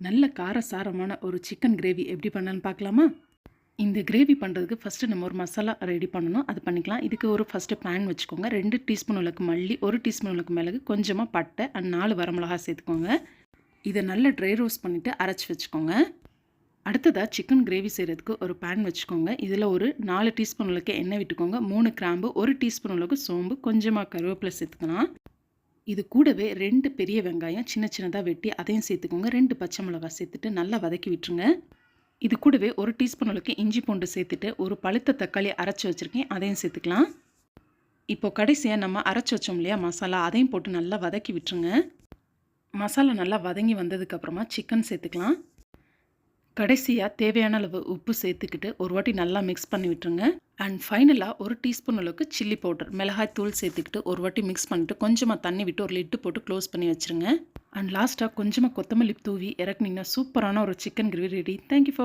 நல்ல காரசாரமான ஒரு சிக்கன் கிரேவி எப்படி பண்ணலான்னு பார்க்கலாமா? இந்த கிரேவி பண்ணுறதுக்கு ஃபஸ்ட்டு நம்ம ஒரு மசாலா ரெடி பண்ணணும். அது பண்ணிக்கலாம். இதுக்கு ஒரு ஃபஸ்ட்டு பேன் வச்சுக்கோங்க. 2 டீஸ்பூன் அளவுக்கு மல்லி, 1 டீஸ்பூன் அளவுக்கு மிளகு, கொஞ்சமாக பட்டை அண்ட் 4 வரமிளகா சேர்த்துக்கோங்க. இதை நல்லா ட்ரை ரோஸ்ட் பண்ணிவிட்டு அரைச்சி வச்சுக்கோங்க. அடுத்ததாக சிக்கன் கிரேவி செய்கிறதுக்கு ஒரு பேன் வச்சுக்கோங்க. இதில் ஒரு 4 டீஸ்பூன் அளவுக்கு எண்ணெய் விட்டுக்கோங்க. 3 கிராம்பு, 1 டீஸ்பூன் அளவுக்கு சோம்பு, கொஞ்சமாக கருவேப்பிலை சேர்த்துக்கலாம். இது கூடவே 2 பெரிய வெங்காயம் சின்ன சின்னதாக வெட்டி அதையும் சேர்த்துக்கோங்க. 2 பச்சை மிளகாய் சேர்த்துட்டு நல்லா வதக்கி விட்டுருங்க. இது கூடவே 1 டீஸ்பூன் அளவுக்கு இஞ்சி பூண்டு சேர்த்துட்டு ஒரு பழுத்த தக்காளி அரைச்சி வச்சுருக்கேன், அதையும் சேர்த்துக்கலாம். இப்போ கடைசியாக நம்ம அரைச்சி வச்சோம் இல்லையா மசாலா, அதையும் போட்டு நல்லா வதக்கி விட்டுருங்க. மசாலா நல்லா வதங்கி வந்ததுக்கப்புறமா சிக்கன் சேர்த்துக்கலாம். கடைசியாக தேவையான அளவு உப்பு சேர்த்துக்கிட்டு ஒரு வாட்டி நல்லா மிக்ஸ் பண்ணி விட்டுருங்க. அண்ட் ஃபைனலாக 1 டீஸ்பூன் அளவுக்கு சில்லி பவுடர் மிளகாய் தூள் சேர்த்துக்கிட்டு ஒரு வாட்டி மிக்ஸ் பண்ணிட்டு கொஞ்சமாக தண்ணி விட்டு ஒரு லிட்டு போட்டு க்ளோஸ் பண்ணி வச்சுருங்க. அண்ட் லாஸ்ட்டாக கொஞ்சமாக கொத்தமல்லி தூவி இறக்குனீங்கன்னா சூப்பரான ஒரு chicken gravy ready. Thank you for